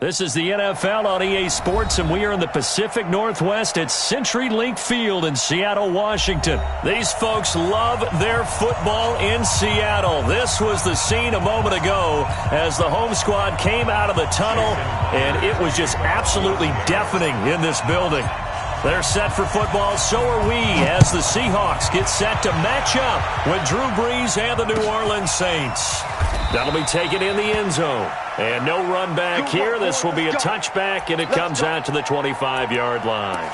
This is the NFL on EA Sports, and we are in the Pacific Northwest at CenturyLink Field in Seattle, Washington. These folks love their football in Seattle. This was the scene a moment ago as the home squad came out of the tunnel, and it was just absolutely deafening in this building. They're set for football, so are we, as the Seahawks get set to match up with Drew Brees and the New Orleans Saints. That'll be taken in the end zone. And no run back here. This will be a touchback, and it comes out to the 25-yard line.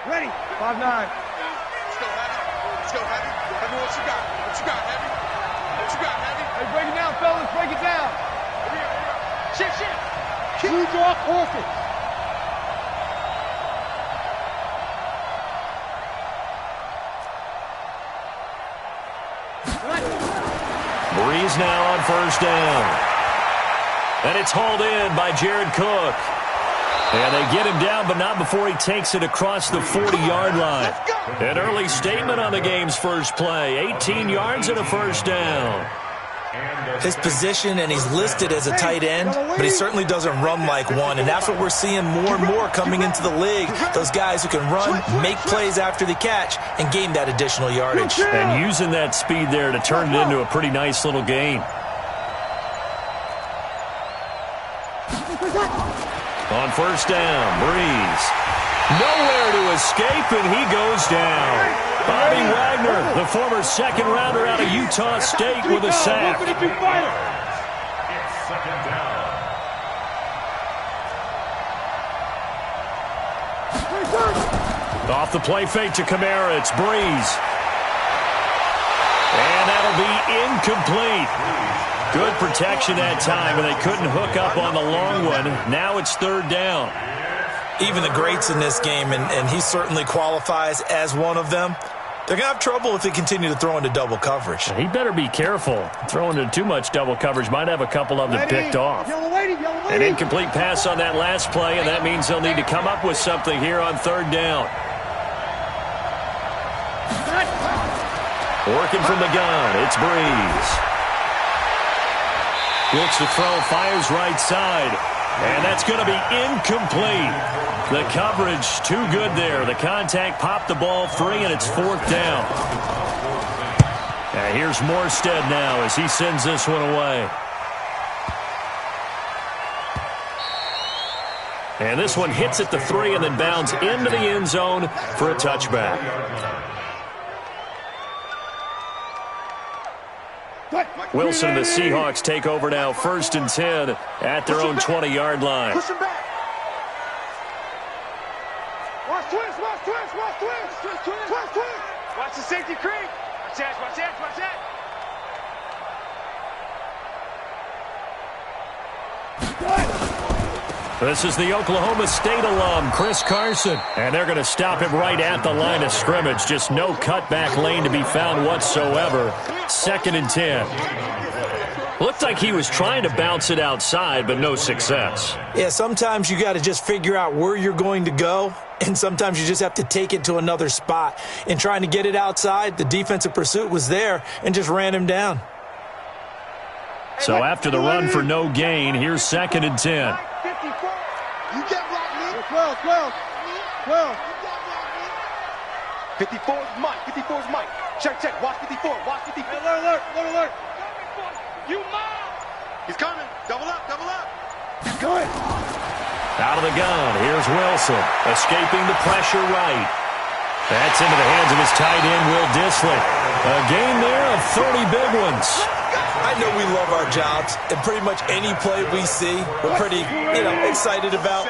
Ready. 5-9. Let's go, Heavy. Heavy, what you got? What you got, Heavy? What you got, Heavy? Hey, break it down, fellas. Break it down. Shit. True draw perfect. Brees now on first down. And it's hauled in by Jared Cook. And they get him down, but not before he takes it across the 40-yard line. An early statement on the game's first play. 18 yards and a first down. His position, and he's listed as a tight end, but he certainly doesn't run like one, and that's what we're seeing more and more coming into the league. Those guys who can run, make plays after the catch, and gain that additional yardage. And using that speed there to turn it into a pretty nice little gain. On first down, Brees. Nowhere to escape, and he goes down. Bobby Wagner, the former second-rounder out of Utah State, with a sack. It's second down. Off the play fake to Kamara, it's Brees. And that'll be incomplete. Good protection that time, and they couldn't hook up on the long one. Now it's third down. Even the greats in this game, and he certainly qualifies as one of them, they're going to have trouble if they continue to throw into double coverage. He better be careful. Throwing into too much double coverage might have a couple of them picked off. An incomplete pass on that last play, and that means they'll need to come up with something here on third down. Working from the gun, it's Brees. Looks to throw, fires right side. And that's going to be incomplete. The coverage too good there. The contact popped the ball free, and it's fourth down. And here's Morstead now as he sends this one away. And this one hits at the 3 and then bounds into the end zone for a touchback. Wilson and the Seahawks take over now, 1st and 10 at their own 20-yard line. Push him back. Watch twist. Watch the safety creep. Watch that. This is the Oklahoma State alum, Chris Carson. And they're going to stop him right at the line of scrimmage. Just no cutback lane to be found whatsoever. 2nd and 10. Looked like he was trying to bounce it outside, but no success. Yeah, sometimes you got to just figure out where you're going to go, and sometimes you just have to take it to another spot. In trying to get it outside, the defensive pursuit was there and just ran him down. So after the run for no gain, here's 2nd and 10. 12. 54's Mike. Check. Watch 54. Alert. You mom! He's coming. Double up. Good. Out of the gun, here's Wilson, escaping the pressure right. That's into the hands of his tight end, Will Dissly. A gain there of 30 big ones. I know we love our jobs, and pretty much any play we see, we're pretty, excited about.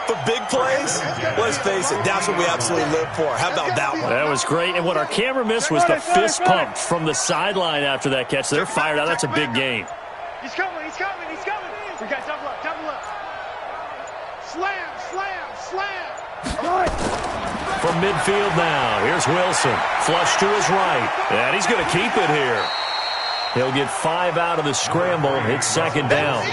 For big plays, let's face it, that's what we absolutely live for. How about that one? That was great, and what our camera missed was the fist pump from the sideline after that catch. They're fired out. That's a big gain. He's coming. We got double up, double up. Slam, slam, slam. From midfield now, here's Wilson. Flush to his right, and he's going to keep it here. He'll get 5 out of the scramble. It's second down.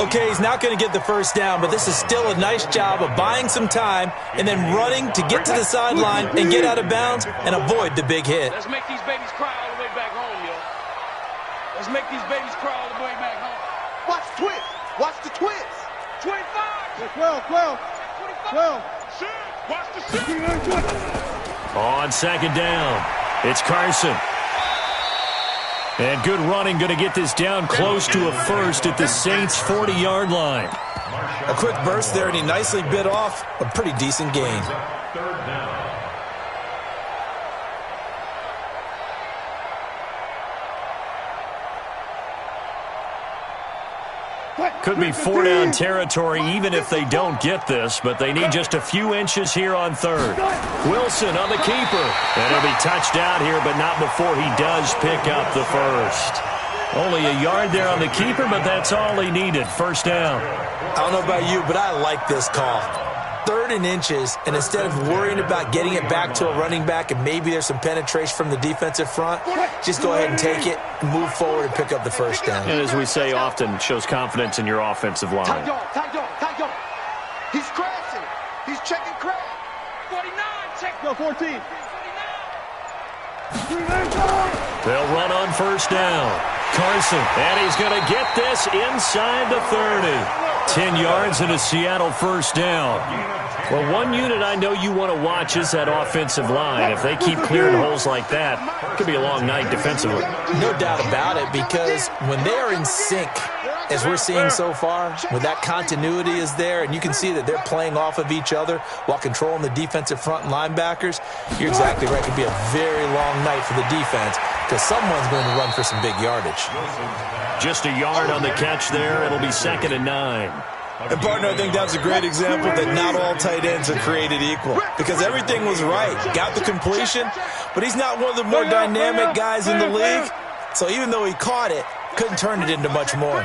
Okay, he's not going to get the first down, but this is still a nice job of buying some time and then running to get to the sideline and get out of bounds and avoid the big hit. Let's make these babies cry all the way back home, yo. Let's make these babies cry all the way back home. Watch the twist. Watch the twist. 25. 12. 12. Shit. Watch the shit. On second down, it's Carson. And good running, going to get this down close to a first at the Saints' 40-yard line. A quick burst there, and he nicely bit off a pretty decent gain. Could be 4-down territory even if they don't get this, but they need just a few inches here on third. Wilson on the keeper. And he'll be touched out here, but not before he does pick up the first. Only a yard there on the keeper, but that's all he needed. First down. I don't know about you, but I like this call. 3rd and inches, and instead of worrying about getting it back to a running back and maybe there's some penetration from the defensive front, just go ahead and take it, move forward, and pick up the first down. And as we say often, shows confidence in your offensive line. Tight dog. He's crashing. He's checking crash. 49, check. Go 14. They'll run on first down. Carson, and he's going to get this inside the 30. 10 yards and a Seattle first down. Well, one unit I know you want to watch is that offensive line. If they keep clearing holes like that, it could be a long night defensively. No doubt about it, because when they are in sync, as we're seeing so far, when that continuity is there, and you can see that they're playing off of each other while controlling the defensive front and linebackers, you're exactly right. It could be a very long night for the defense because someone's going to run for some big yardage. Just a yard on the catch there. It'll be 2nd and 9. And, partner, I think that's a great example that not all tight ends are created equal because everything was right. Got the completion, but he's not one of the more dynamic guys in the league. So even though he caught it, couldn't turn it into much more.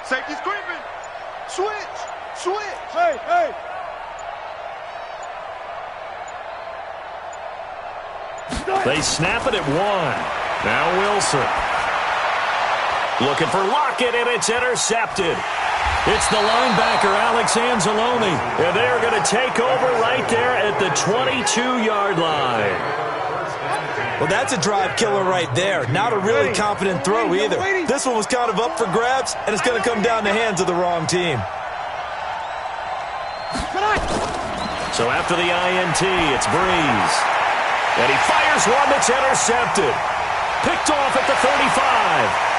Safety's creeping. Switch. Hey. They snap it at 1. Now Wilson. Looking for Lockett, and it's intercepted. It's the linebacker, Alex Anzalone. And they're going to take over right there at the 22-yard line. Well, that's a drive killer right there. Not a really confident throw either. This one was kind of up for grabs, and it's going to come down the hands of the wrong team. So after the INT, it's Breeze. And he fires one that's intercepted. Picked off at the 35.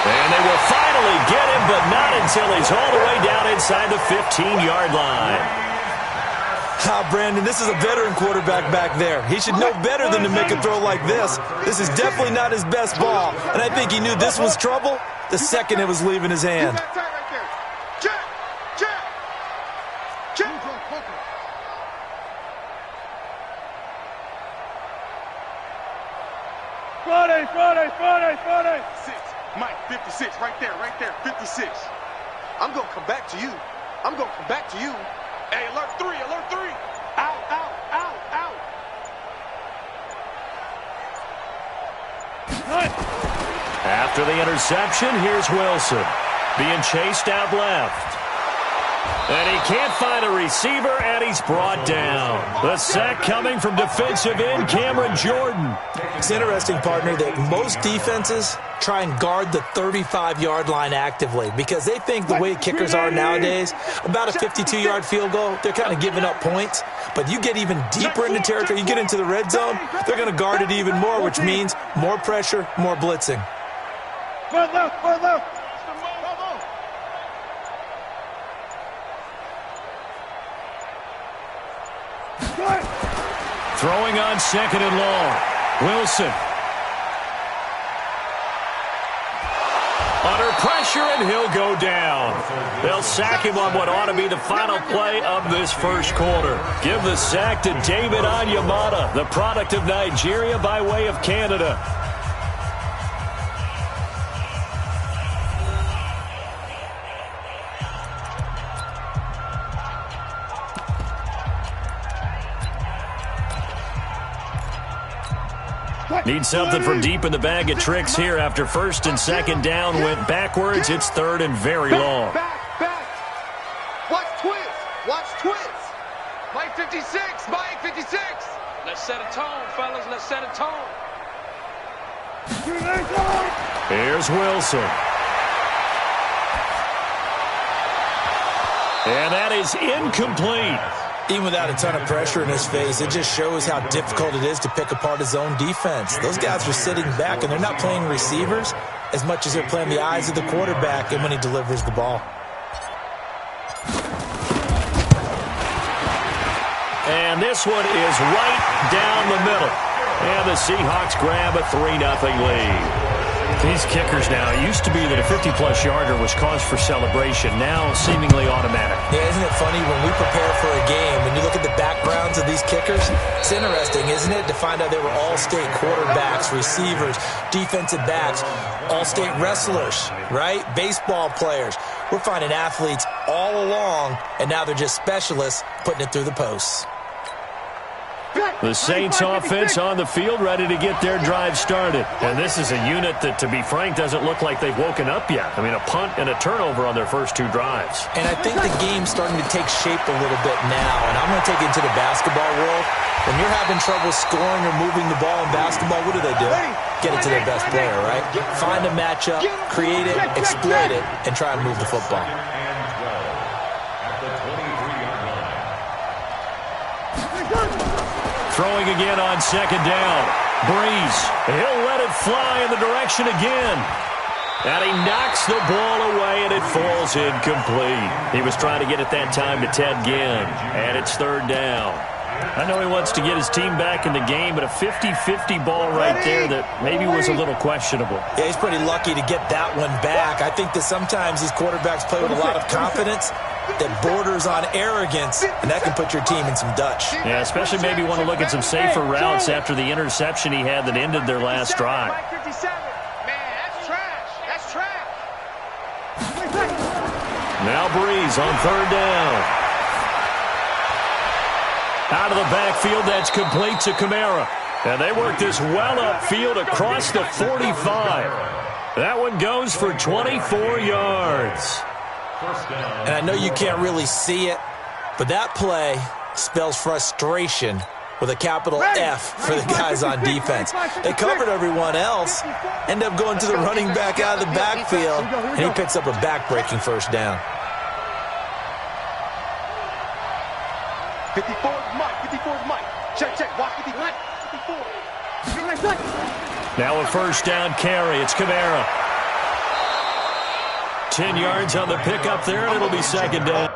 And they will finally get him, but not until he's all the way down inside the 15-yard line. Brandon, this is a veteran quarterback back there. He should know better than to make a throw like this. This is definitely not his best ball, and I think he knew this was trouble the second it was leaving his hand. Friday. 6. Mike, 56, right there, 56. I'm going to come back to you. Hey, alert 3. Out. After the interception, here's Wilson. Being chased out left. And he can't find a receiver, and he's brought down. The sack coming from defensive end Cameron Jordan. It's interesting, partner, that most defenses try and guard the 35-yard line actively because they think the way kickers are nowadays, about a 52-yard field goal, they're kind of giving up points. But you get even deeper into territory, you get into the red zone, they're going to guard it even more, which means more pressure, more blitzing. Far left. Throwing on 2nd and long. Wilson. Under pressure, and he'll go down. They'll sack him on what ought to be the final play of this first quarter. Give the sack to David Onyemata, the product of Nigeria by way of Canada. Need something from deep in the bag of tricks here after first and second down went backwards. It's third and very long. Back. Watch twist. Watch twist. Mike 56. Mike 56. Let's set a tone, fellas. Let's set a tone. Here's Wilson. And that is incomplete. Even without a ton of pressure in his face, it just shows how difficult it is to pick apart his own defense. Those guys are sitting back, and they're not playing receivers as much as they're playing the eyes of the quarterback and when he delivers the ball. And this one is right down the middle. And the Seahawks grab a 3-0 lead. These kickers now, it used to be that a 50-plus yarder was cause for celebration, now seemingly automatic. Yeah, isn't it funny when we prepare for a game, when you look at the backgrounds of these kickers, it's interesting, isn't it, to find out they were all-state quarterbacks, receivers, defensive backs, all-state wrestlers, right? Baseball players. We're finding athletes all along, and now they're just specialists putting it through the posts. The Saints offense on the field, ready to get their drive started. And this is a unit that, to be frank, doesn't look like they've woken up yet. I mean, a punt and a turnover on their first two drives. And I think the game's starting to take shape a little bit now. And I'm going to take it into the basketball world. When you're having trouble scoring or moving the ball in basketball, what do? Get it to their best player, right? Find a matchup, create it, exploit it, and try and move the football. Throwing again on second down. Breeze. He'll let it fly in the direction again. And he knocks the ball away, and it falls incomplete. He was trying to get it that time to Ted Ginn. And it's third down. I know he wants to get his team back in the game, but a 50-50 ball right there that maybe was a little questionable. Yeah, he's pretty lucky to get that one back. I think that sometimes these quarterbacks play with a lot of confidence that borders on arrogance, and that can put your team in some Dutch. Yeah, especially maybe want to look at some safer routes after the interception he had that ended their last drive. Man, that's trash. That's trash. Now Breeze on third down. Out of the backfield, that's complete to Kamara. And they work this well upfield across the 45. That one goes for 24 yards. And I know you can't really see it, but that play spells frustration with a capital F for the guys on defense. They covered everyone else, end up going to the running back out of the backfield, and he picks up a back-breaking first down. 54 is Mike. Check. Watch 54. 54. Now a first down carry. It's Kamara. 10 yards on the pickup there, and it'll be second down.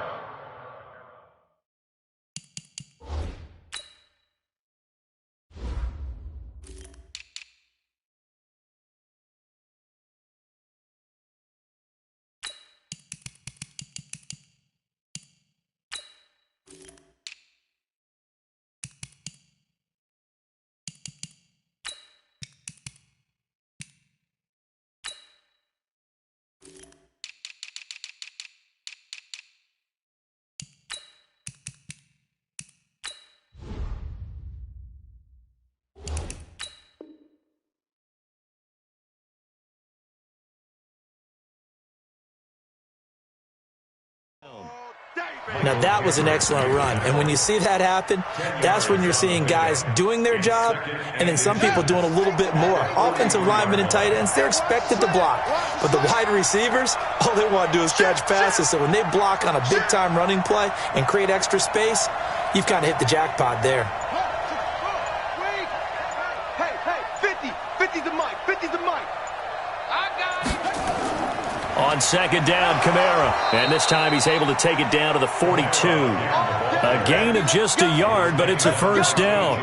Now, that was an excellent run. And when you see that happen, that's when you're seeing guys doing their job and then some people doing a little bit more. Offensive linemen and tight ends, they're expected to block. But the wide receivers, all they want to do is catch passes. So when they block on a big-time running play and create extra space, you've kind of hit the jackpot there. Hey, 50 to Mike. 50 to Mike. I got it. On second down, Kamara. And this time he's able to take it down to the 42. A gain of just a yard, but it's a first down.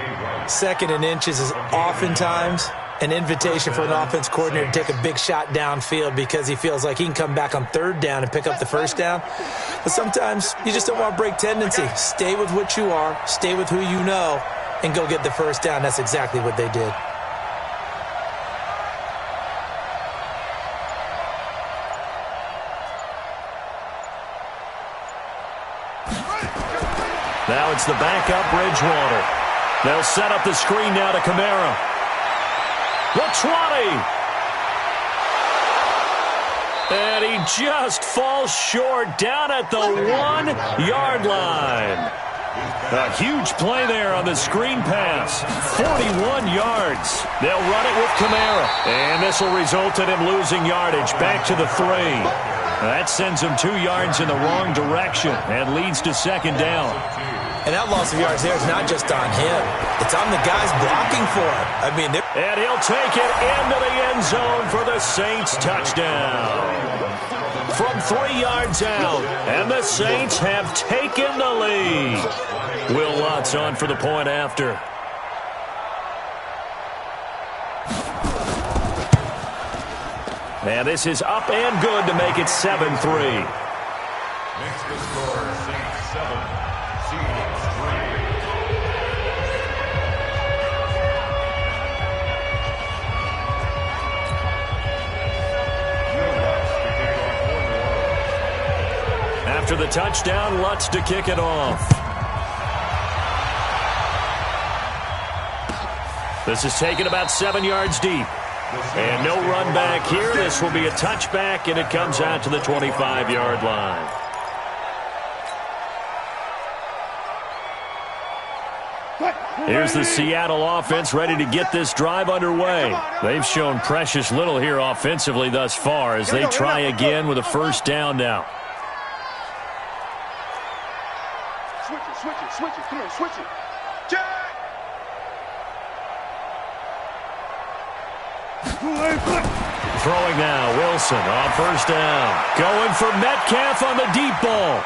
Second and inches is oftentimes an invitation for an offense coordinator to take a big shot downfield because he feels like he can come back on third down and pick up the first down. But sometimes you just don't want to break tendency. Stay with what you are, stay with who you know, and go get the first down. That's exactly what they did. Now it's the backup Bridgewater. They'll set up the screen now to Kamara. The 20. And he just falls short down at the 1-yard line. A huge play there on the screen pass. 41 yards. They'll run it with Kamara. And this will result in him losing yardage back to the 3. That sends him 2 yards in the wrong direction and leads to second down. And that loss of yards there is not just on him. It's on the guys blocking for him. And he'll take it into the end zone for the Saints touchdown. From 3 yards out, and the Saints have taken the lead. Will Lutz on for the point after. And this is up and good to make it 7-3. Makes the score Saints 7, Seahawks 3. After the touchdown, Lutz to kick it off. This is taken about 7 yards deep. And no run back here. This will be a touchback, and it comes out to the 25-yard line. Here's the Seattle offense ready to get this drive underway. They've shown precious little here offensively thus far as they try again with a first down now. Switch it. Come on, switch it. Jack! Throwing now, Wilson on first down. Going for Metcalf on the deep ball.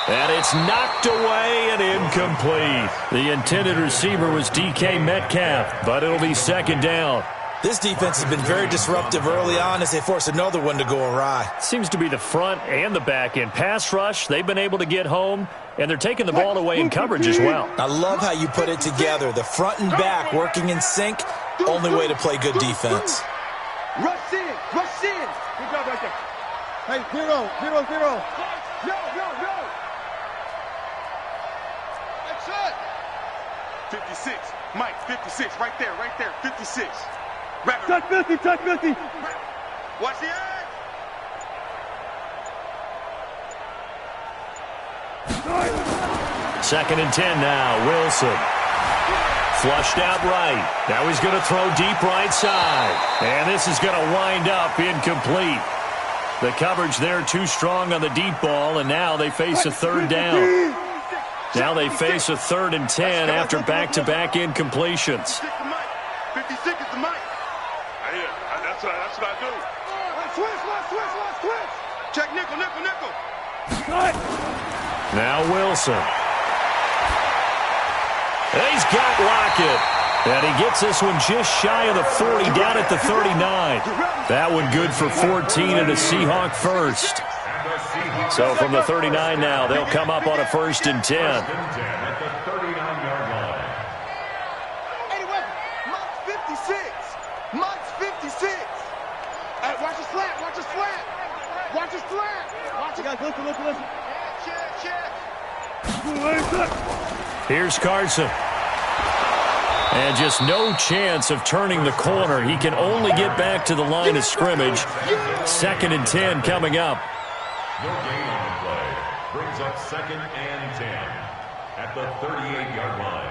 And it's knocked away and incomplete. The intended receiver was DK Metcalf, but it'll be second down. This defense has been very disruptive early on as they force another one to go awry. Seems to be the front and the back end. Pass rush, they've been able to get home, and they're taking the ball away in coverage as well. I love how you put it together. The front and back working in sync, only way to play good defense. Rush in. Good job right there. Hey, 0. No. That's it. 56. Mike, 56. Right there. 56. Touch 50. Watch the edge. Second and 10 now, Wilson. Flushed out right. Now he's going to throw deep right side. And this is going to wind up incomplete. The coverage there too strong on the deep ball, and now they face a third down. Now they face a 3rd and 10 after back-to-back incompletions. 56 is the mic. That's what I do. Switch. Check nickel. Now Wilson. He's got Lockett. And he gets this one just shy of the 40, down at the 39. That one good for 14 and a Seahawk first. So from the 39 now, they'll come up on a 1st and 10. At the 39-yard line. Anyway, Mike's 56. Hey, watch his slant. Listen. Here's Carson. And just no chance of turning the corner. He can only get back to the line of scrimmage. 2nd and 10 coming up. No gain on the play. Brings up 2nd and 10 at the 38-yard line.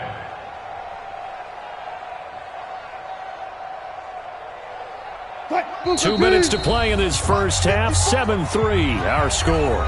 2 minutes to play in this first half. 7-3 our score.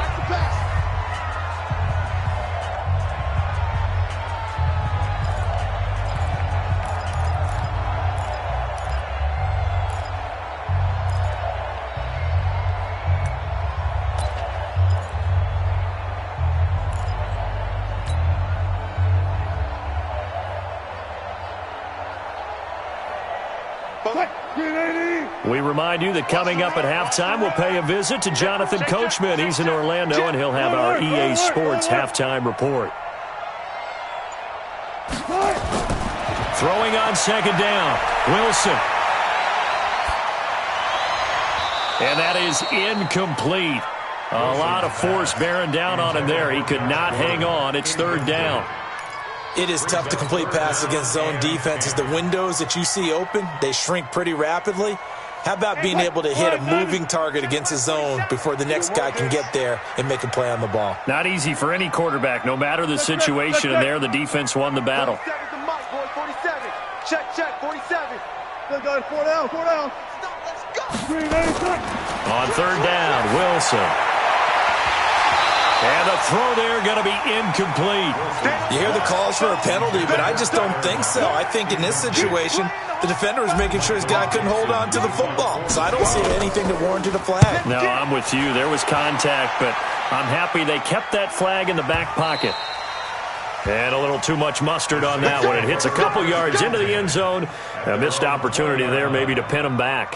We remind you that coming up at halftime, we'll pay a visit to Jonathan Coachman. He's in Orlando, and he'll have our EA Sports halftime report. Throwing on second down, Wilson. And that is incomplete. A lot of force bearing down on him there. He could not hang on. It's 3rd down. It is tough to complete passes against zone defenses. The windows that you see open, they shrink pretty rapidly. How about being able to hit a moving target against a zone before the next guy can get there and make a play on the ball? Not easy for any quarterback, no matter the situation, and there the defense won the battle. 47. Check, 47. Let's go, 4 down. Let's go. On third down, Wilson. And the throw there going to be incomplete. You hear the calls for a penalty, but I just don't think so. I think in this situation, the defender was making sure his guy couldn't hold on to the football. So I don't see anything that warranted a flag. No, I'm with you. There was contact, but I'm happy they kept that flag in the back pocket. And a little too much mustard on that one. It hits a couple yards into the end zone. A missed opportunity there maybe to pin him back.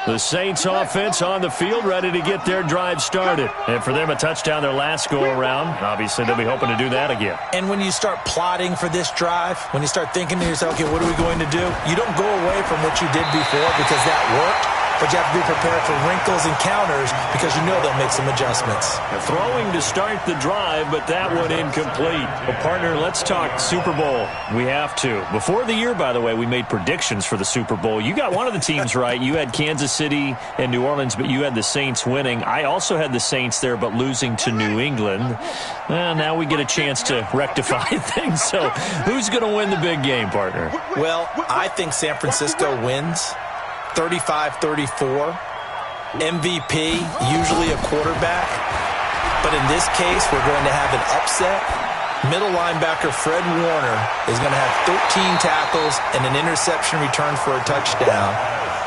The Saints offense on the field, ready to get their drive started. And for them, a touchdown their last go-around. Obviously, they'll be hoping to do that again. And when you start plotting for this drive, when you start thinking to yourself, okay, what are we going to do? You don't go away from what you did before because that worked. But you have to be prepared for wrinkles and counters because you know they'll make some adjustments. Throwing to start the drive, but that one incomplete. Well, partner, let's talk Super Bowl. We have to. Before the year, by the way, we made predictions for the Super Bowl. You got one of the teams right. You had Kansas City and New Orleans, but you had the Saints winning. I also had the Saints there, but losing to New England. Now we get a chance to rectify things. So who's going to win the big game, partner? Well, I think San Francisco wins. 35-34. MVP, usually a quarterback. But in this case, we're going to have an upset. Middle linebacker Fred Warner is going to have 13 tackles and an interception return for a touchdown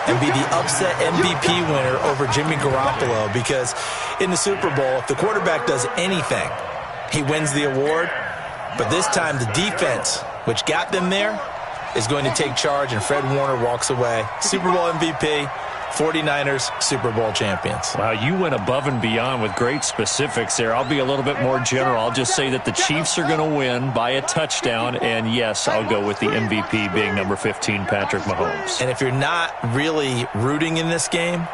and be the upset MVP winner over Jimmy Garoppolo, because in the Super Bowl, if the quarterback does anything, he wins the award. But this time, the defense, which got them there, is going to take charge, and Fred Warner walks away. Super Bowl MVP, 49ers Super Bowl champions. Wow, you went above and beyond with great specifics there. I'll be a little bit more general. I'll just say that the Chiefs are going to win by a touchdown, and yes, I'll go with the MVP being number 15, Patrick Mahomes. And if you're not really rooting in this game,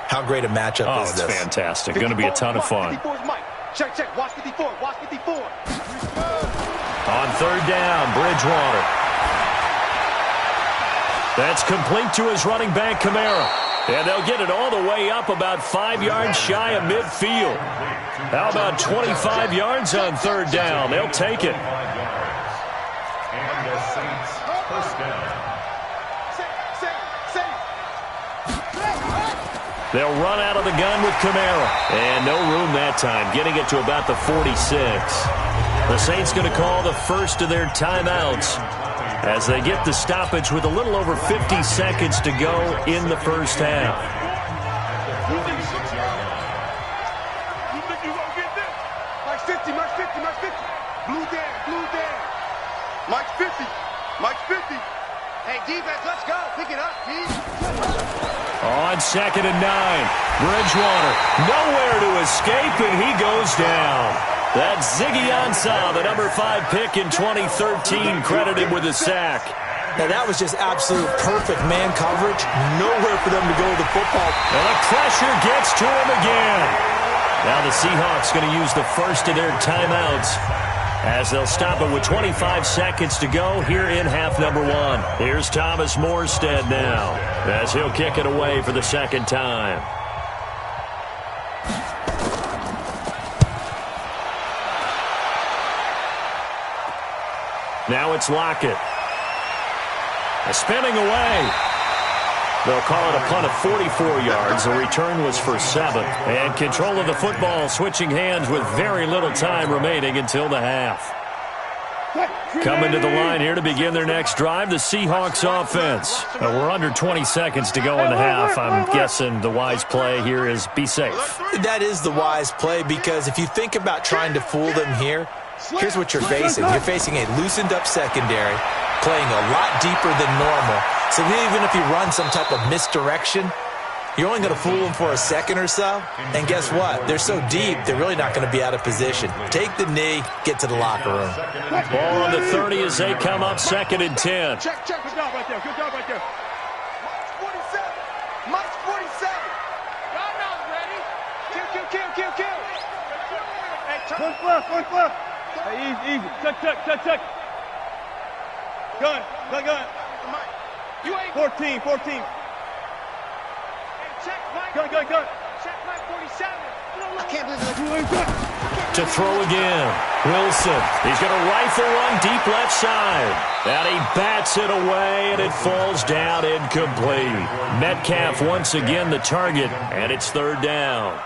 how great a matchup is this? Oh, it's fantastic. Going to be a ton of fun. Check, watch 54. On third down, Bridgewater. That's complete to his running back, Kamara. And they'll get it all the way up about 5 yards shy of midfield. How about 25 yards on third down? They'll take it. And the Saints first down. They'll run out of the gun with Kamara. And no room that time, getting it to about the 46. The Saints going to call the first of their timeouts as they get the stoppage with a little over 50 seconds to go in the first half. You think you gonna get this? Mike's 50. Blue down. Mike's 50. Hey, defense, let's go. Pick it up, Pete. On 2nd and 9, Bridgewater nowhere to escape, and he goes down. That's Ziggy Ansah, the number 5 pick in 2013, credited with a sack. Now, that was just absolute perfect man coverage. Nowhere for them to go with the football. And the pressure gets to him again. Now the Seahawks going to use the first of their timeouts as they'll stop it with 25 seconds to go here in half number 1. Here's Thomas Morstead now as he'll kick it away for the second time. Now it's Lockett. Spinning away. They'll call it a punt of 44 yards. The return was for 7. And control of the football switching hands with very little time remaining until the half. Coming to the line here to begin their next drive, the Seahawks offense. We're under 20 seconds to go in the half. I'm guessing the wise play here is be safe. That is the wise play, because if you think about trying to fool them here, here's what you're facing. You're facing a loosened up secondary, playing a lot deeper than normal. So even if you run some type of misdirection, you're only going to fool them for a second or so. And guess what? They're so deep, they're really not going to be out of position. Take the knee, get to the locker room. Ball on the 30 as they come up 2nd and 10. Check. Good job right there. Mike's 47. Mike's 47. Y'all know ready. Kill. Push left, push left. Hey, easy, easy. Check. Gun. You ain't 14. Check, Mike. Gun. Check, Mike 47. I can't believe it. To throw again. Wilson. He's going to rifle one deep left side. And he bats it away, and it falls down incomplete. Metcalf once again the target, and it's third down.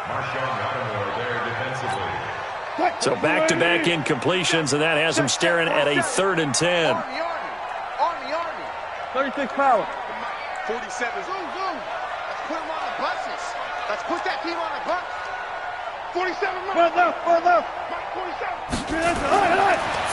So back-to-back incompletions, and that has him staring at a 3rd and 10. Army. 36 power. 47. Zoom. Let's put him on the buses. Let's put that team on the bus. 47, Mike. Front left. Mike 47.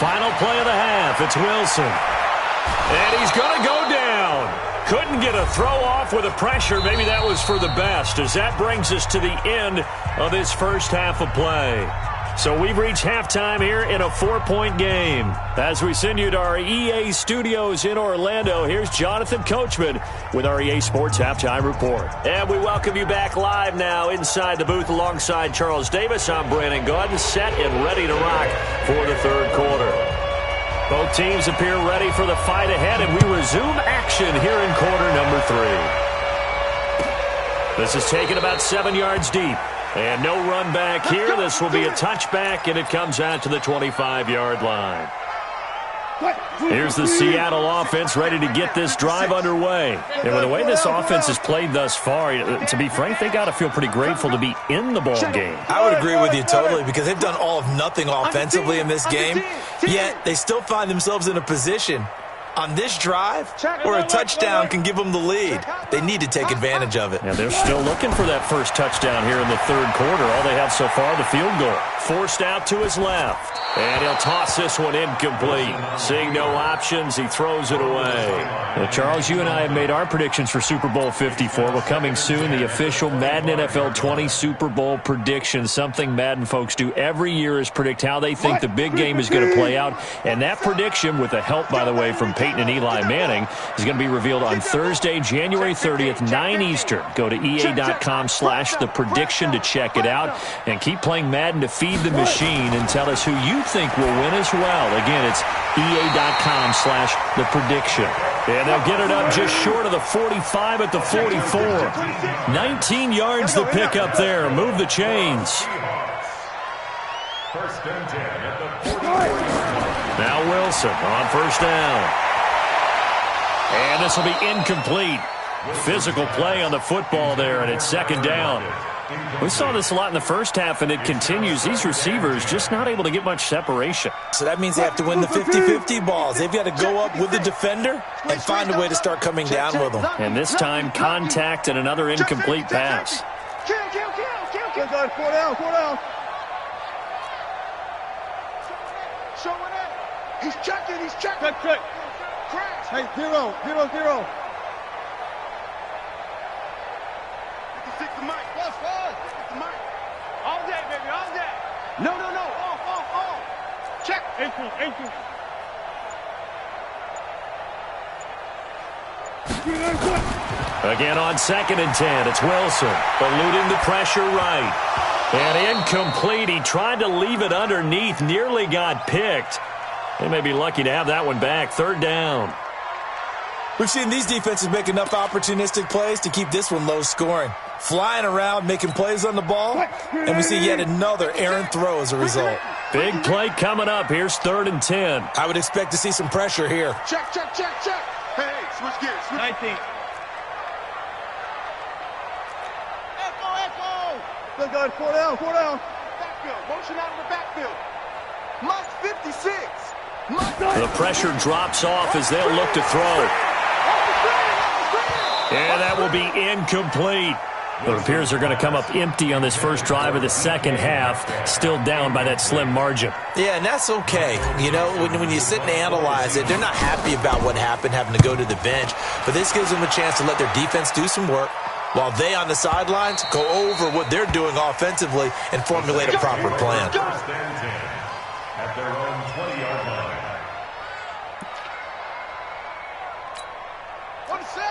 Final play of the half. It's Wilson. And he's going to go down. Couldn't get a throw off with the pressure. Maybe that was for the best, as that brings us to the end of this first half of play. So we've reached halftime here in a 4-point game. As we send you to our EA studios in Orlando, here's Jonathan Coachman with our EA Sports Halftime Report. And we welcome you back live now inside the booth alongside Charles Davis. I'm Brandon Gaudin, set and ready to rock for the third quarter. Both teams appear ready for the fight ahead, and we resume action here in quarter number 3. This is taken about 7 yards deep. And no run back here. This will be a touchback, and it comes out to the 25-yard line. Here's the Seattle offense ready to get this drive underway. And with the way this offense has played thus far, to be frank, they got to feel pretty grateful to be in the ball game. I would agree with you totally, because they've done all of nothing offensively in this game, yet they still find themselves in a position on this drive where a touchdown can give them the lead. They need to take advantage of it. And they're still looking for that first touchdown here in the third quarter. All they have so far, the field goal. Forced out to his left. And he'll toss this one incomplete. Seeing no options, he throws it away. Well, Charles, you and I have made our predictions for Super Bowl 54. Well, coming soon, the official Madden NFL 20 Super Bowl prediction. Something Madden folks do every year is predict how they think the big game is going to play out. And that prediction, with the help, by the way, from Peyton and Eli Manning, is going to be revealed on Thursday, January 30th, 9 Eastern. Go to EA.com/theprediction to check it out. And keep playing Madden to feed the machine and tell us who you think will win as well. Again, it's EA.com/theprediction. And they'll get it up just short of the 45 at the 44. 19 yards the pick up there. Move the chains. First and 10 at the 44-yard line. Now Wilson on first down. And this will be incomplete. Physical play on the football there, and it's second down. We saw this a lot in the first half, and it continues. These receivers just not able to get much separation. So that means they have to win the 50-50 balls. They've got to go up with the defender and find a way to start coming down with them. And this time, contact and another incomplete pass. Kill. Four down. Showing it. He's checking. Check. Crash. Hey, 0. 56 the mic. What's fun? The mic. All day, baby, all day. No. Off. Check. 18. Again on second and 10, it's Wilson. Eluding the pressure right. And incomplete. He tried to leave it underneath. Nearly got picked. They may be lucky to have that one back. Third down. We've seen these defenses make enough opportunistic plays to keep this one low scoring. Flying around, making plays on the ball, and we see yet another errant throw as a result. Big play coming up. Here's third and 10. I would expect to see some pressure here. Check. Hey, switch gears. 19. Echo. Good guys, 4 down. Backfield. Motion out of the backfield. Mike 56. The pressure drops off as they'll look to throw. And that will be incomplete. It appears they're going to come up empty on this first drive of the second half, still down by that slim margin. Yeah, and that's okay. You know, when you sit and analyze it, they're not happy about what happened, having to go to the bench. But this gives them a chance to let their defense do some work, while they on the sidelines go over what they're doing offensively and formulate a proper plan. First and 10 at their own 20-yard line.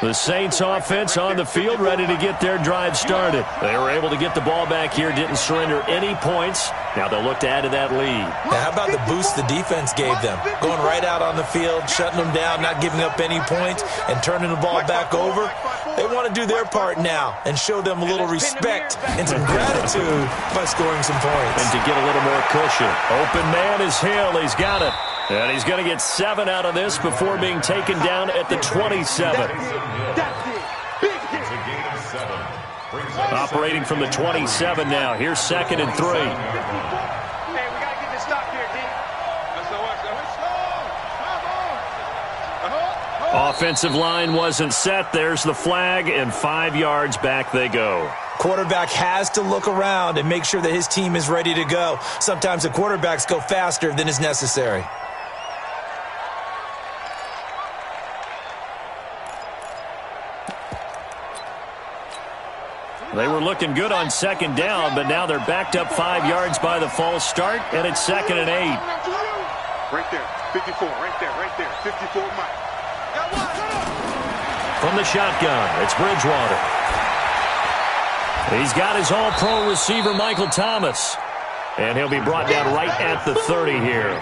The Saints offense on the field, ready to get their drive started. They were able to get the ball back here, didn't surrender any points. Now they'll look to add to that lead. Now, how about the boost the defense gave them? Going right out on the field, shutting them down, not giving up any points, and turning the ball back over. They want to do their part now and show them a little respect and some gratitude by scoring some points. And to get a little more cushion. Open man is Hill. He's got it. And he's going to get 7 out of this before being taken down at the 27. Operating from the 27 now. Here's 2nd and 3. Hey, we got to get this stop here, D. Offensive line wasn't set. There's the flag, and 5 yards back they go. Quarterback has to look around and make sure that his team is ready to go. Sometimes the quarterbacks go faster than is necessary. They were looking good on 2nd down, but now they're backed up 5 yards by the false start, and it's 2nd and 8. Right there, 54, right there, 54 Mike. From the shotgun, it's Bridgewater. He's got his all-pro receiver, Michael Thomas. And he'll be brought down right at the 30 here.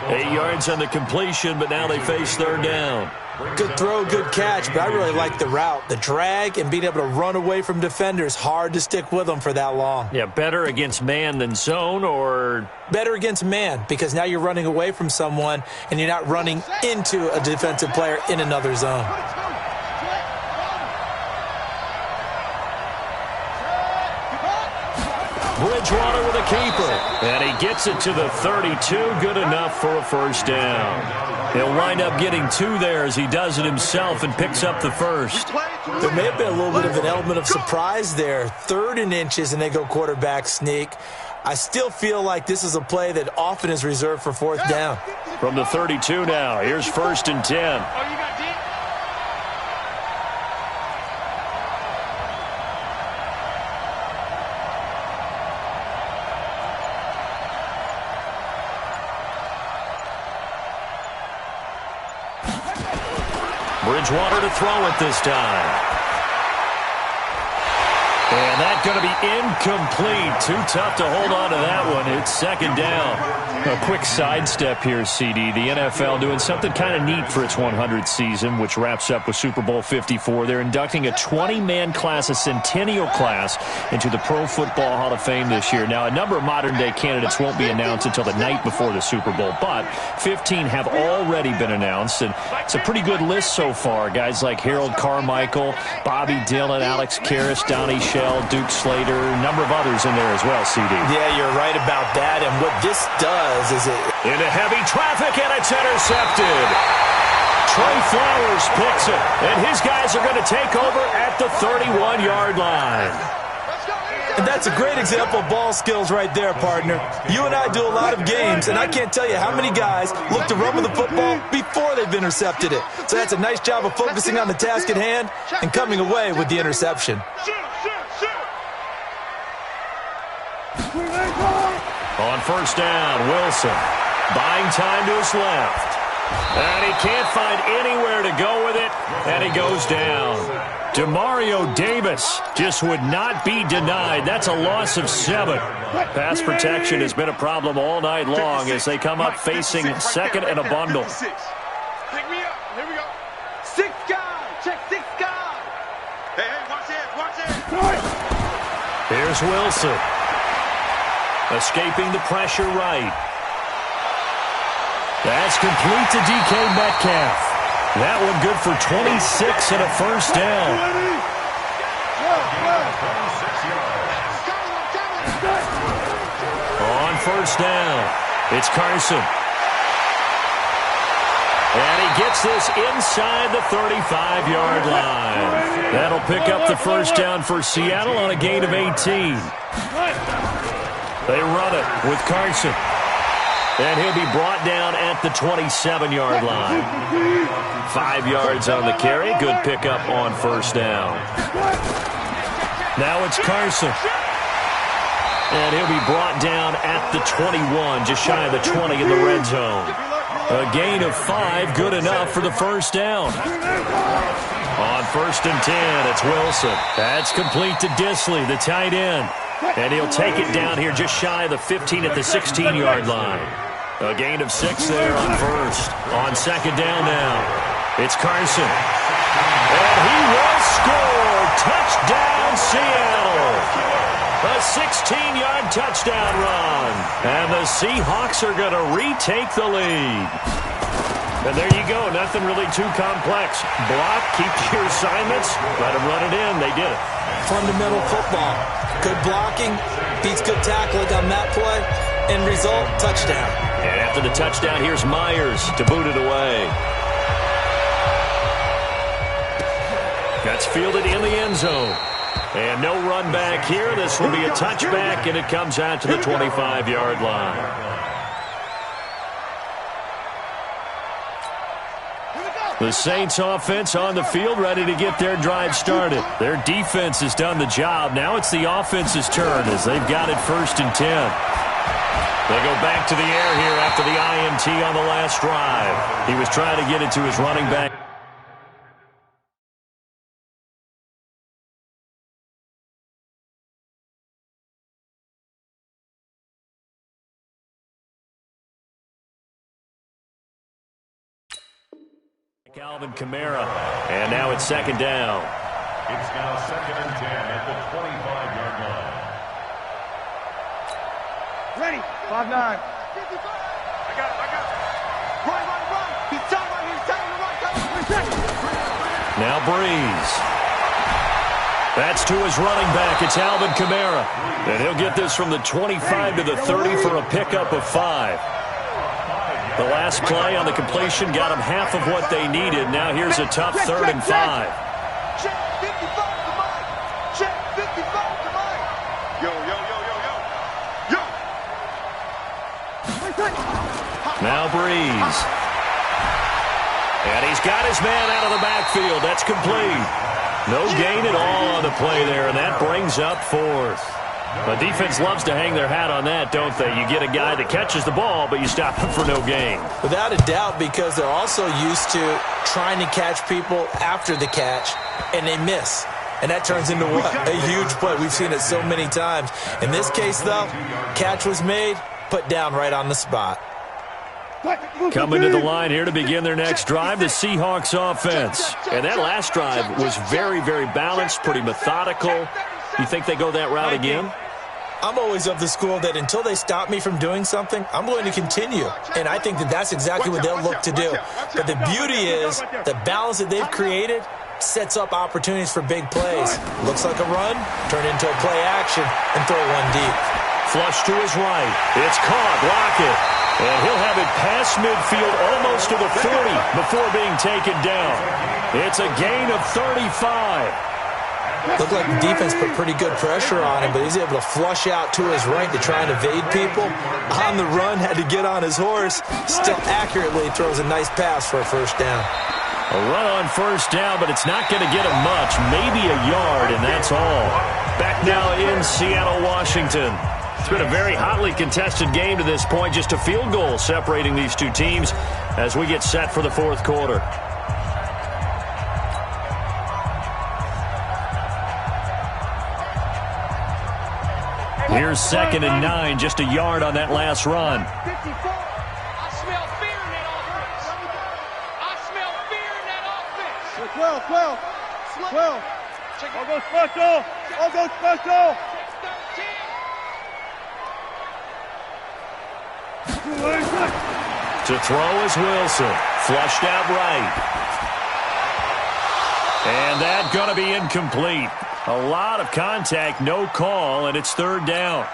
8 yards on the completion, but now they face 3rd down. Good throw, good catch, but I really like the route. The drag and being able to run away from defenders, hard to stick with them for that long. Yeah, better against man than zone, or? Better against man, because now you're running away from someone and you're not running into a defensive player in another zone. Bridgewater with a keeper. And he gets it to the 32. Good enough for a 1st down. He'll wind up getting 2 there as he does it himself and picks up the 1st. There may have been a little bit of an element of surprise there. 3rd and inches, and they go quarterback sneak. I still feel like this is a play that often is reserved for 4th down. From the 32 now, here's 1st and 10. Bridgewater to throw it this time. And that's going to be incomplete. Too tough to hold on to that one. It's 2nd down. A quick sidestep here, CD. The NFL doing something kind of neat for its 100th season, which wraps up with Super Bowl 54. They're inducting a 20-man class, a centennial class, into the Pro Football Hall of Fame this year. Now, a number of modern-day candidates won't be announced until the night before the Super Bowl, but 15 have already been announced, and it's a pretty good list so far. Guys like Harold Carmichael, Bobby Dillon, Alex Karras, Donnie Shell, Duke Slater, a number of others in there as well, CD. Yeah, you're right about that, and what this does is it... Into heavy traffic, and it's intercepted. Trey Flowers picks it, and his guys are going to take over at the 31-yard line. And that's a great example of ball skills right there, partner. You and I do a lot of games, and I can't tell you how many guys look to run with the football before they've intercepted it. So that's a nice job of focusing on the task at hand and coming away with the interception. On 1st down, Wilson buying time to his left. And he can't find anywhere to go with it, and he goes down. Demario Davis just would not be denied. That's a loss of 7. Pass protection has been a problem all night long as they come up facing 2nd and a bundle. Pick me up. Here we go. 6 guys. Check 6 guys. Hey, watch it. Here's Wilson. Escaping the pressure right. That's complete to DK Metcalf. That one good for 26 and a 1st down. On 1st down, it's Carson. And he gets this inside the 35-yard line. That'll pick up the 1st down for Seattle on a gain of 18. They run it with Carson. And he'll be brought down at the 27-yard line. 5 yards on the carry. Good pickup on 1st down. Now it's Carson. And he'll be brought down at the 21, just shy of the 20 in the red zone. A gain of 5, good enough for the 1st down. On 1st and 10, it's Wilson. That's complete to Disley, the tight end. And he'll take it down here just shy of the 15 at the 16-yard line. A gain of 6 there on first. On second down now, it's Carson. And he will score. Touchdown, Seattle. A 16-yard touchdown run. And the Seahawks are going to retake the lead. And there you go. Nothing really too complex. Block, keep your assignments, let them run it in. They did it. Fundamental football. Good blocking beats good tackling on that play. End result, touchdown. And after the touchdown, here's Myers to boot it away. That's fielded in the end zone. And no run back here. This will be a touchback, and it comes out to the 25-yard line. The Saints offense on the field, ready to get their drive started. Their defense has done the job. Now it's the offense's turn as they've got it 1st and 10. They go back to the air here after the INT on the last drive. He was trying to get it to his running back. Alvin Kamara, and now it's 2nd down. It's now 2nd and 10 at the 25-yard line. Ready. 5-9. I got it. Run. He's telling the right. Now Breeze. That's to his running back. It's Alvin Kamara. And he'll get this from the 25 to the 30 for a pickup of 5. The last play on the completion got them half of what they needed. Now here's a tough 3rd and 5. Check 55 to Mike. Check 55 to Mike. Yo. Now Breeze. And he's got his man out of the backfield. That's complete. No gain at all on the play there, and that brings up 4th. The defense loves to hang their hat on that, don't they? You get a guy that catches the ball, but you stop him for no gain. Without a doubt, because they're also used to trying to catch people after the catch, and they miss. And that turns into what? A huge play. We've seen it so many times. In this case, though, catch was made, put down right on the spot. Coming to the line here to begin their next drive, the Seahawks offense. And that last drive was very, very balanced, pretty methodical. You think they go that route again? I'm always of the school that until they stop me from doing something, I'm going to continue. And I think that that's exactly what they'll look to do. But the beauty is the balance that they've created sets up opportunities for big plays. Looks like a run, turn into a play action, and throw one deep. Flush to his right. It's caught. Lockett. And he'll have it past midfield almost to the 40 before being taken down. It's a gain of 35. Looked like the defense put pretty good pressure on him, but he's able to flush out to his right to try and evade people. On the run, had to get on his horse. Still accurately throws a nice pass for a 1st down. A run on 1st down, but it's not going to get him much. Maybe a yard, and that's all. Back now in Seattle, Washington. It's been a very hotly contested game to this point. Just a field goal separating these two teams as we get set for the 4th quarter. Here's 2nd and 9, just a yard on that last run. I smell fear in that offense. I smell fear in that offense. 12. All go special. To throw is Wilson. Flushed out right. And that's going to be incomplete. A lot of contact, no call, and it's 3rd down.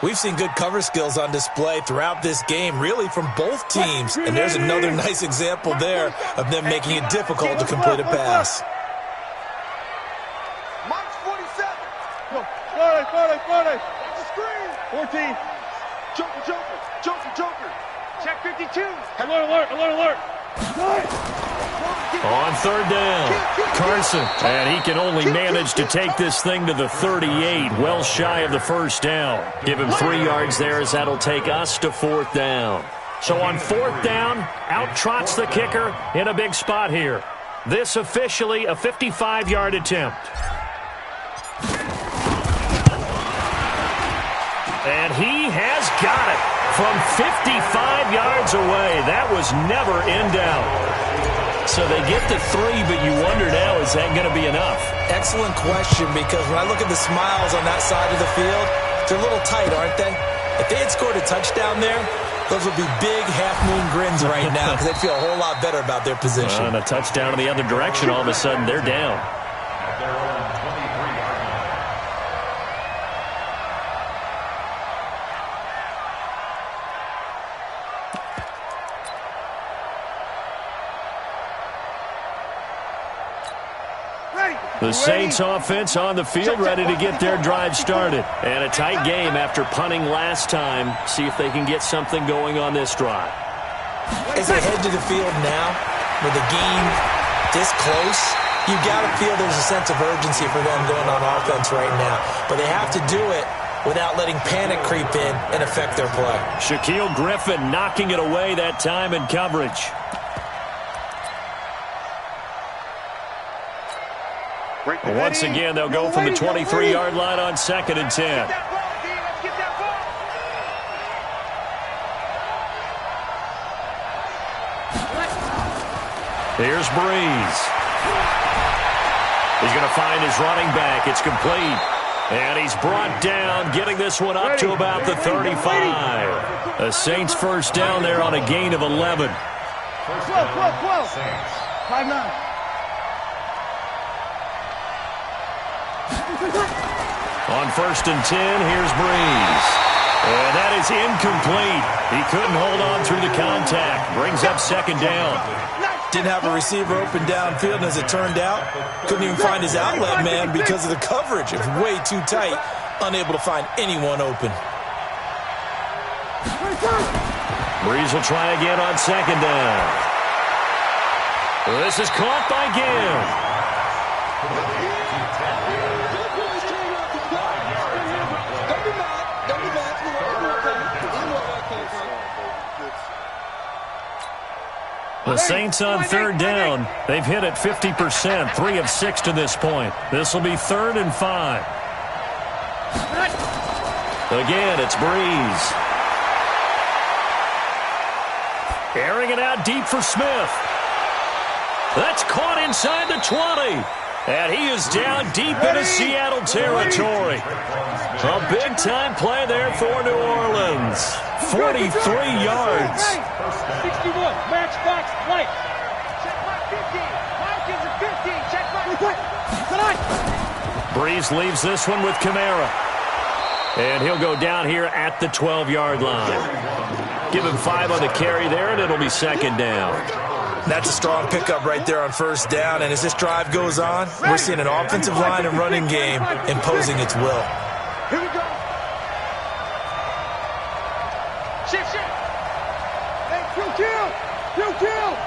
We've seen good cover skills on display throughout this game, really from both teams. And there's another nice example there of them making it difficult to complete a pass. Mike's 47. Go. 40. Watch the screen. 14. Joker. Check 52. Alert. On 3rd down, Carson. And he can only manage to take this thing to the 38, well shy of the 1st down. Give him 3 yards there as that'll take us to 4th down. So on 4th down, out trots the kicker in a big spot here. This officially a 55-yard attempt. And he has got it from 55 yards away. That was never in doubt. So they get the 3, but you wonder now, is that going to be enough? Excellent question, because when I look at the smiles on that side of the field, they're a little tight, aren't they? If they had scored a touchdown there, those would be big half-moon grins right now because they'd feel a whole lot better about their position. And a touchdown in the other direction, all of a sudden they're down. At their own 23-yard line. The Saints offense on the field, ready to get their drive started. And a tight game after punting last time. See if they can get something going on this drive. As they head to the field now, with the game this close, you've got to feel there's a sense of urgency for them going on offense right now. But they have to do it without letting panic creep in and affect their play. Shaquille Griffin knocking it away that time in coverage. Once again, they'll go from the 23-yard line on 2nd and 10. Here's Breeze. He's going to find his running back. It's complete. And he's brought down, getting this one up to about the 35. The Saints first down there on a gain of 11. 12. 5-9. On 1st and 10, here's Breeze. And that is incomplete. He couldn't hold on through the contact. Brings up 2nd down. Didn't have a receiver open downfield, and as it turned out, couldn't even find his outlet man because of the coverage. It was way too tight, unable to find anyone open. Breeze will try again on 2nd down. This is caught by Gill. The Saints on 3rd down. They've hit it 50%, 3 of 6 to this point. This will be 3rd and 5. Again, it's Breeze. Airing it out deep for Smith. That's caught inside the 20. And he is down deep into Seattle territory. A big-time play there for New Orleans. 43 yards. 61, matchbox light. Check mark 15. Hopkins at 15. Check mark. Breeze leaves this one with Kamara. And he'll go down here at the 12-yard line. Give him 5 on the carry there, and it'll be 2nd down. That's a strong pickup right there on 1st down, and as this drive goes on, we're seeing an offensive line and running game imposing its will. Here we go. Shift. Hey, kill. Kill.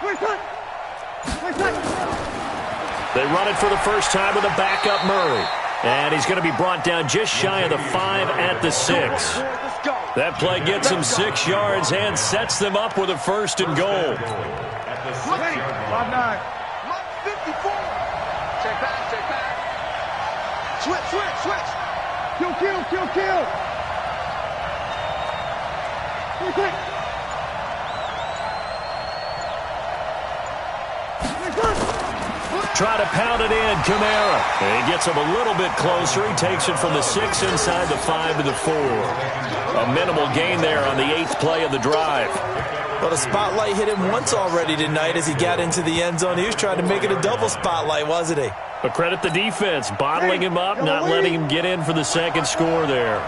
Wait. They run it for the first time with a backup Murray. And he's going to be brought down just shy of the 5 at the 6. That play gets him 6 yards and sets them up with a 1st and goal. At the 6-yard line. 54. Check back. Switch. Kill. Quick. Try to pound it in, Kamara. And he gets him a little bit closer. He takes it from the 6 inside the 5 to the 4. A minimal gain there on the 8th play of the drive. Well, the spotlight hit him once already tonight as he got into the end zone. He was trying to make it a double spotlight, wasn't he? But credit the defense, bottling him up, not letting him get in for the 2nd score there.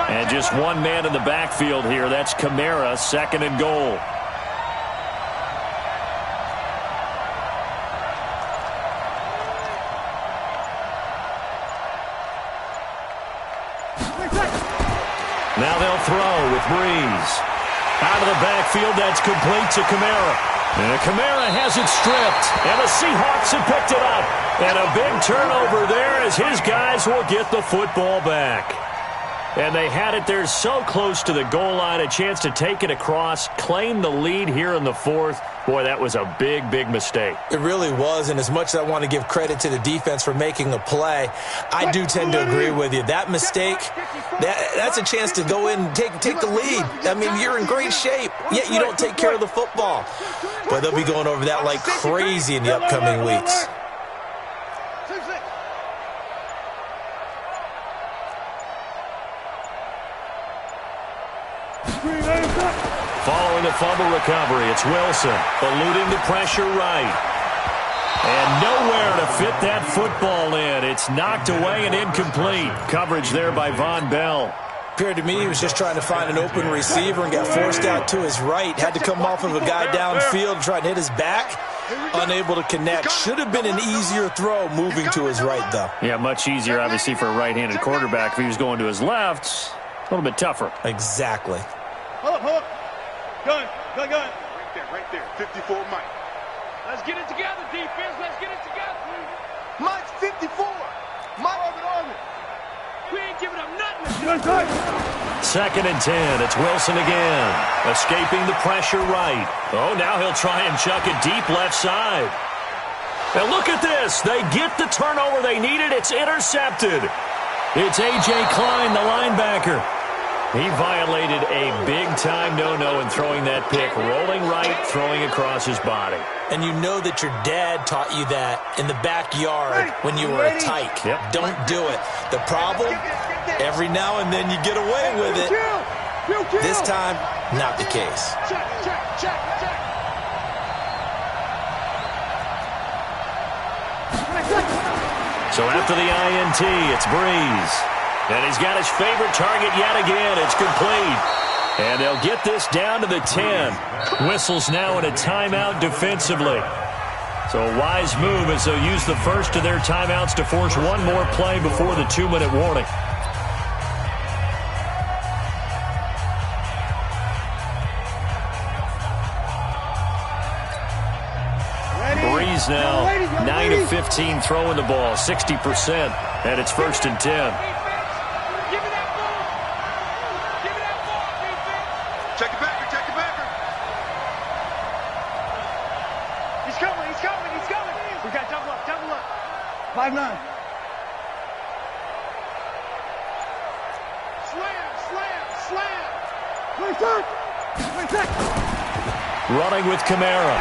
And just one man in the backfield here. That's Kamara, 2nd and goal. Now they'll throw with Breeze. Out of the backfield, that's complete to Kamara. And Kamara has it stripped, and the Seahawks have picked it up. And a big turnover there as his guys will get the football back. And they had it there so close to the goal line, a chance to take it across, claim the lead here in the 4th. Boy, that was a big, big mistake. It really was, and as much as I want to give credit to the defense for making a play, I do tend to agree with you. That mistake, that's a chance to go in and take the lead. I mean, you're in great shape, yet you don't take care of the football. But they'll be going over that like crazy in the upcoming weeks. Following the fumble recovery, it's Wilson, eluding the pressure right. And nowhere to fit that football in. It's knocked away and incomplete. Coverage there by Von Bell. Appeared to me he was just trying to find an open receiver and got forced out to his right. Had to come off of a guy downfield and try and hit his back. Unable to connect. Should have been an easier throw moving to his right, though. Yeah, much easier, obviously, for a right-handed quarterback. If he was going to his left, a little bit tougher. Exactly. Hold up. Gun. Right there. 54 Mike. Let's get it together, defense. Let's get it together. Mike's 54. Mike on it. We ain't giving up nothing. 2nd and 10. It's Wilson again. Escaping the pressure right. Oh, now he'll try and chuck it deep left side. Now look at this. They get the turnover they needed. It's intercepted. It's A.J. Klein, the linebacker. He violated a big-time no-no in throwing that pick. Rolling right, throwing across his body. And you know that your dad taught you that in the backyard when you were a tyke. Yep. Don't do it. The problem, every now and then you get away with it. This time, not the case. Check. So after the INT, it's Breeze. And he's got his favorite target yet again. It's complete. And they'll get this down to the 10. Whistles now in a timeout defensively. So a wise move as they'll use the first of their timeouts to force one more play before the 2-minute warning. Breeze now 9 of 15 throwing the ball, 60%. And it's 1st and 10. Check it backer. He's coming. We got double up. 5-9. Slam. 20 Running with Kamara.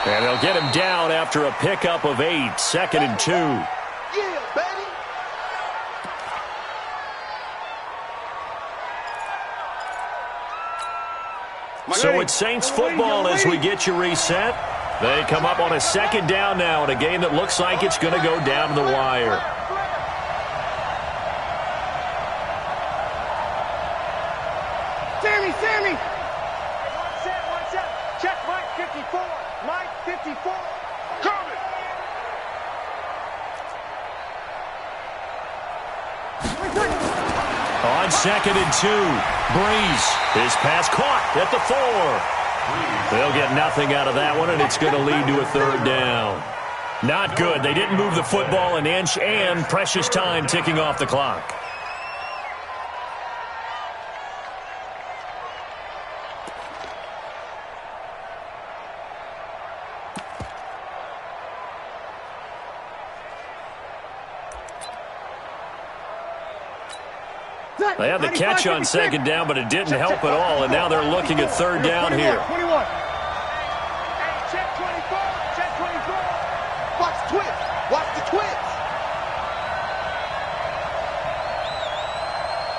And they'll get him down after a pickup of 8, 2nd and 2. Yeah, baby. So it's Saints football as we get you reset. They come up on a 2nd down now in a game that looks like it's going to go down to the wire. Sammy. One set. Check Mike 54. Mike 54. Coming. On 2nd and 2, Breeze. His pass caught at the 4. They'll get nothing out of that one, and it's going to lead to a 3rd down. Not good. They didn't move the football an inch, and precious time ticking off the clock. They had the catch on 2nd down, but it didn't help at all, and now they're looking at 3rd down here. 21. Hey, check 24. Watch the twist.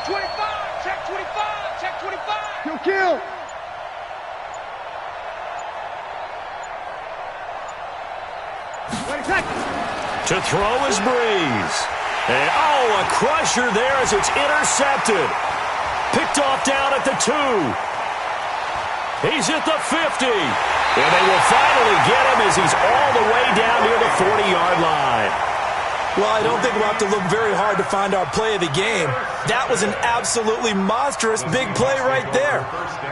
25. Check 25. Kill. To throw is Breeze. And, a crusher there as it's intercepted. Picked off down at the 2. He's at the 50. And they will finally get him as he's all the way down near the 40-yard line. Well, I don't think we'll have to look very hard to find our play of the game. That was an absolutely monstrous big play right there.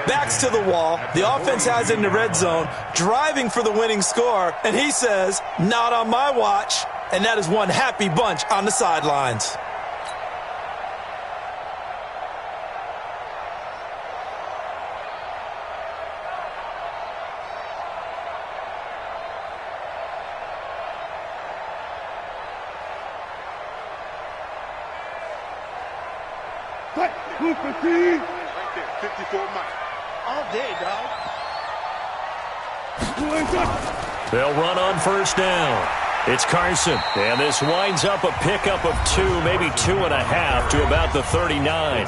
Backs to the wall. The offense has it in the red zone, driving for the winning score. And he says, not on my watch. And that is one happy bunch on the sidelines. Right there, 54 Mike. All day, dog. They'll run on first down. It's Carson, and this winds up a pickup of 2, maybe 2.5 to about the 39.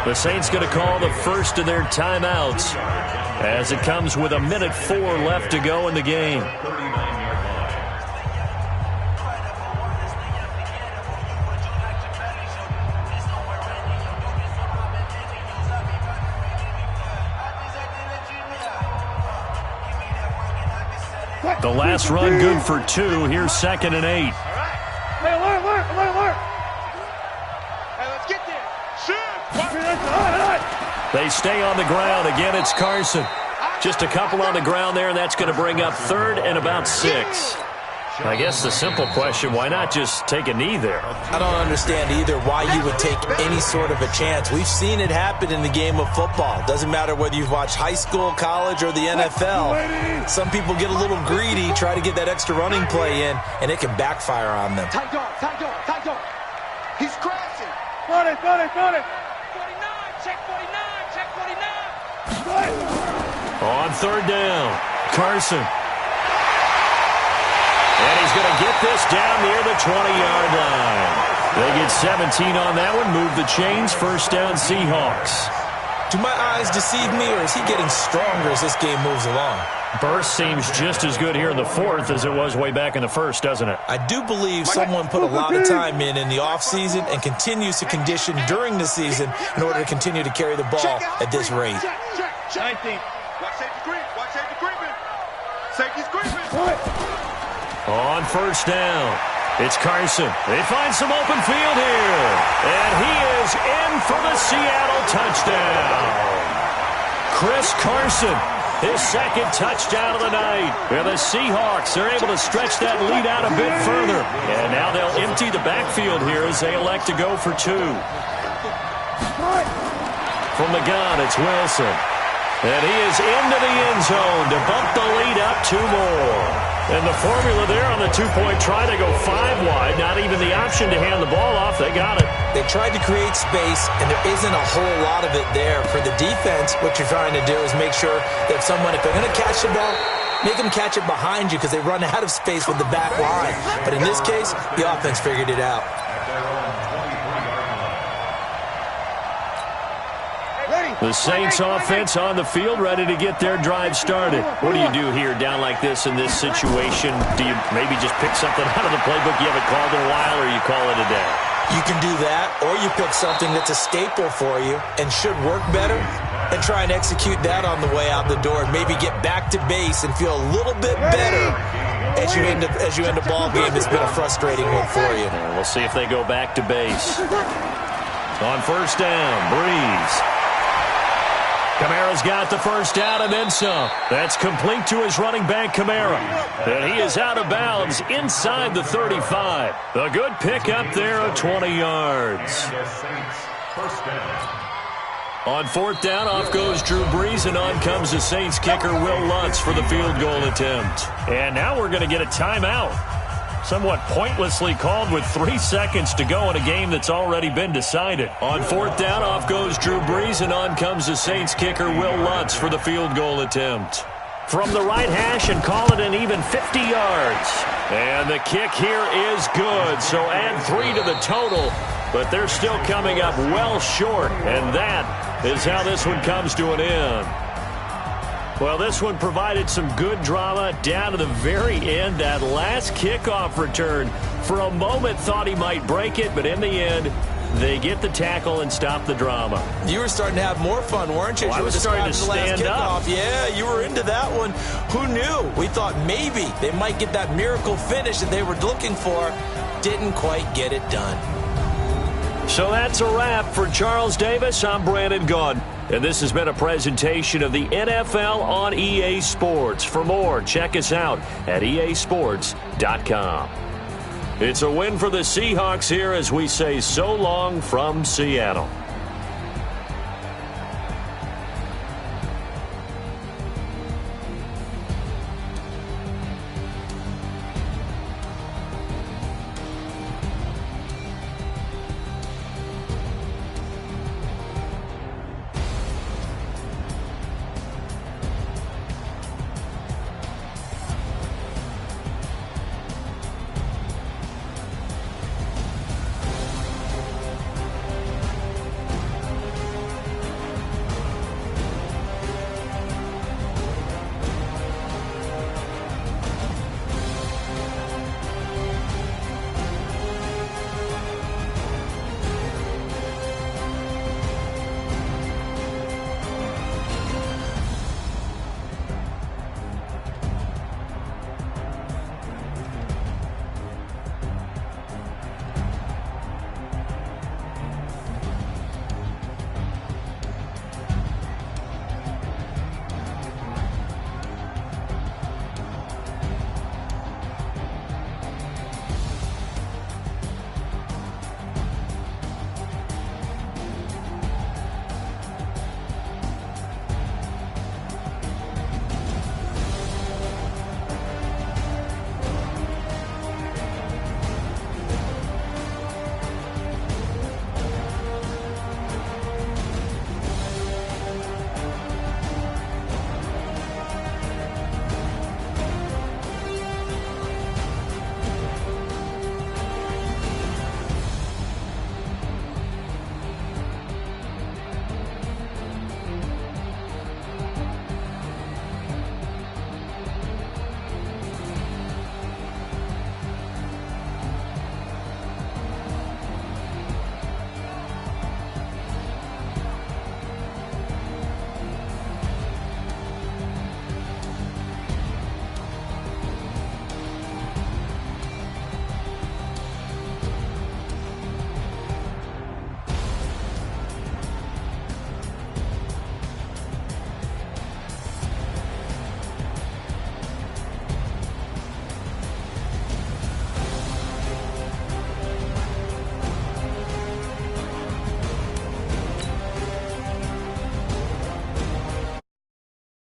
The Saints going to call the first of their timeouts as it comes with 1:04 left to go in the game. The last run good for 2. Here's 2nd and 8. Hey, alert. Hey, let's get there. Shoot. They stay on the ground. Again, it's Carson. Just a couple on the ground there, and that's going to bring up 3rd and about 6. I guess the simple question, why not just take a knee there? I don't understand either why you would take any sort of a chance. We've seen it happen in the game of football. Doesn't matter whether you've watched high school, college, or the NFL. Some people get a little greedy, try to get that extra running play in, and it can backfire on them. Tight dog. He's crashing. Got it. 49, check 49. On 3rd down, Carson. And he's going to get this down near the 20-yard line. They get 17 on that one, move the chains, first down Seahawks. Do my eyes deceive me, or is he getting stronger as this game moves along? Burst seems just as good here in the 4th as it was way back in the 1st, doesn't it? I do believe someone put a lot of time in the offseason and continues to condition during the season in order to continue to carry the ball at this rate. 19. Watch safety creeping. Safety's creeping. On first down, it's Carson. They find some open field here. And he is in for the Seattle touchdown. Chris Carson, his 2nd touchdown of the night. And the Seahawks are able to stretch that lead out a bit further. And now they'll empty the backfield here as they elect to go for 2. From the gun, it's Wilson. And he is into the end zone to bump the lead up 2 more. And the formula there on the 2-point try, they go 5 wide. Not even the option to hand the ball off. They got it. They tried to create space, and there isn't a whole lot of it there. For the defense, what you're trying to do is make sure that if they're going to catch the ball, make them catch it behind you because they run out of space with the back line. But in this case, the offense figured it out. The Saints offense on the field, ready to get their drive started. What do you do here down like this in this situation? Do you maybe just pick something out of the playbook you haven't called in a while, or you call it a day? You can do that, or you pick something that's a staple for you and should work better and try and execute that on the way out the door and maybe get back to base and feel a little bit better as you end a ball game that's been a frustrating one for you. And we'll see if they go back to base. On first down, Breeze. Kamara's got the first down and then some. That's complete to his running back, Kamara. And he is out of bounds inside the 35. A good pickup there of 20 yards. On 4th down, off goes Drew Brees, and on comes the Saints kicker, Will Lutz, for the field goal attempt. And now we're going to get a timeout. Somewhat pointlessly called with 3 seconds to go in a game that's already been decided. On 4th down, off goes Drew Brees, and on comes the Saints kicker, Will Lutz, for the field goal attempt. From the right hash, and call it an even 50 yards. And the kick here is good, so add 3 to the total, but they're still coming up well short, and that is how this one comes to an end. Well, this one provided some good drama down to the very end. That last kickoff return, for a moment thought he might break it, but in the end, they get the tackle and stop the drama. You were starting to have more fun, weren't you? Well, I was starting to stand up. Yeah, you were into that one. Who knew? We thought maybe they might get that miracle finish that they were looking for. Didn't quite get it done. So that's a wrap for Charles Davis. I'm Brandon Gaudin. And this has been a presentation of the NFL on EA Sports. For more, check us out at easports.com. It's a win for the Seahawks here as we say so long from Seattle.